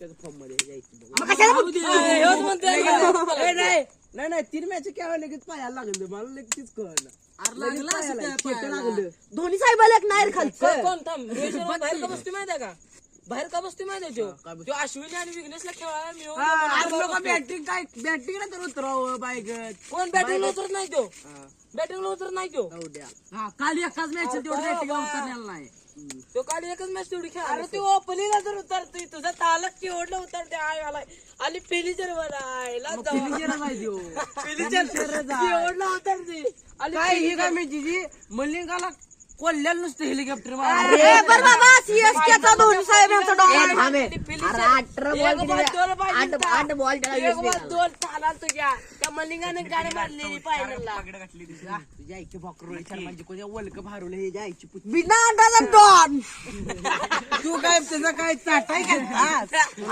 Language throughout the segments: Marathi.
त्याच्या फॉर्म मध्ये जायचं. नाही 3 मॅच केव्हा लगेच पायाला लागलं मला लगेच कळलं. धोनी साहेबाला एक नायर खालचं कोण थांब रोहित शर्मा बाहेर का बसते माहिती का बाहेर का बसते माहिती तो अश्विनी आणि विघ्नेशला खेळायला बॅटिंग ना तर उतरावं बायगत. कोण बॅटिंगला उतरत नाही तो बॅटिंगला उतरत नाही तो काल एकाच मॅच तेवढं बॅटिंगला उतरलेला नाही. तो काल एकच मॅच तेवढी खेळ अरे तो ओपनिंगला जर उतरतोय तुझा तालक केवढला उतरते आली फिनिशर केवढला उतरते काय ही काय मी जी मलिंगाला कोल्ह्याला नुसतं हेलिकॉप्टर अरे बरं बाबा सीएसकेचा धोनी साहेब यांचा डॉन बॉल दोन ताला तुझ्या त्या मलिंगाने गाडी मारलेली फायनलला तुझ्या आईची बॉक रोहित शर्माची कोणत्या वर्ल्ड कप हरवलं हे आईची बिना अंदाजा डॉन तू काय त्याचा काय चाटाय का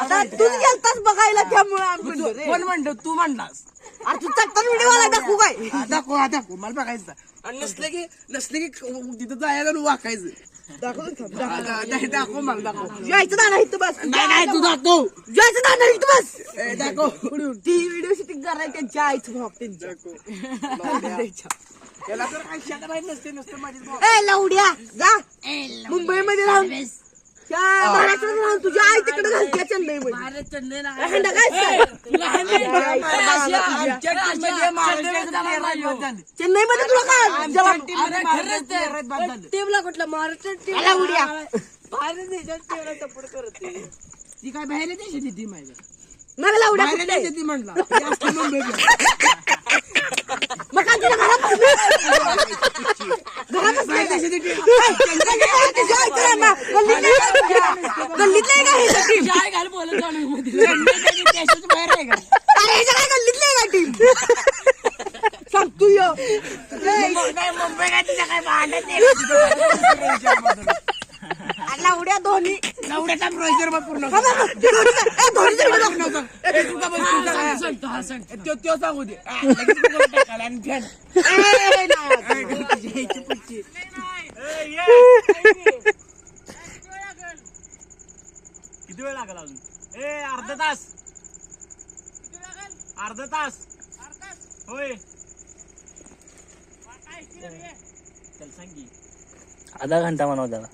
आता तूच गेलतास बघायला त्यामुळे आम्ही कोण म्हणतो तू म्हणलास अरे तू चटकन व्हिडिओ आला दाखवू काय दाखव मला बघायचं. आणि नसले की तिथं जायला वाकायचं. दाखव मला दाखव जायचं दाना इथं बस नाही तू दाखव जायचं दाना इथं बस दाखव ती व्हिडिओ शूटिंग करायला त्यांच्या आईचं भाग त्यांच्या त्याला तर काही शाळा माहित नसते नुसतं माझीच भाव. ए लवड्या जा मुंबईमध्ये राहून महाराष्ट्रात राहून तुझ्या आई तिकडे घालते चेन्नईमध्ये चेन्नईमध्ये तुला काय टीमला कुठला महाराष्ट्र टीम लवड्या भारत देशात टीमला सपोर्ट करते ती काय बाहेर देशाची टीम आहे का? मग लवड्या बाहेर कुठे देशाची म्हणला मुंबई मग काय तुला घरात गल्लीतलं का हे टीम घाल बोलत बाहेर आहे का? अरे ह्याच्या काय गल्लीतलं आहे का टीम सांगतो मुंबई काय तिच्या काय भांडत लवड्या धोनी नवड्याचा प्रोजेक्टर मग पूर्ण तो सांगू दे किती वेळ लागला अजून अर्धा तास होय चल सांग की आधा घंटा म्हणा त्याला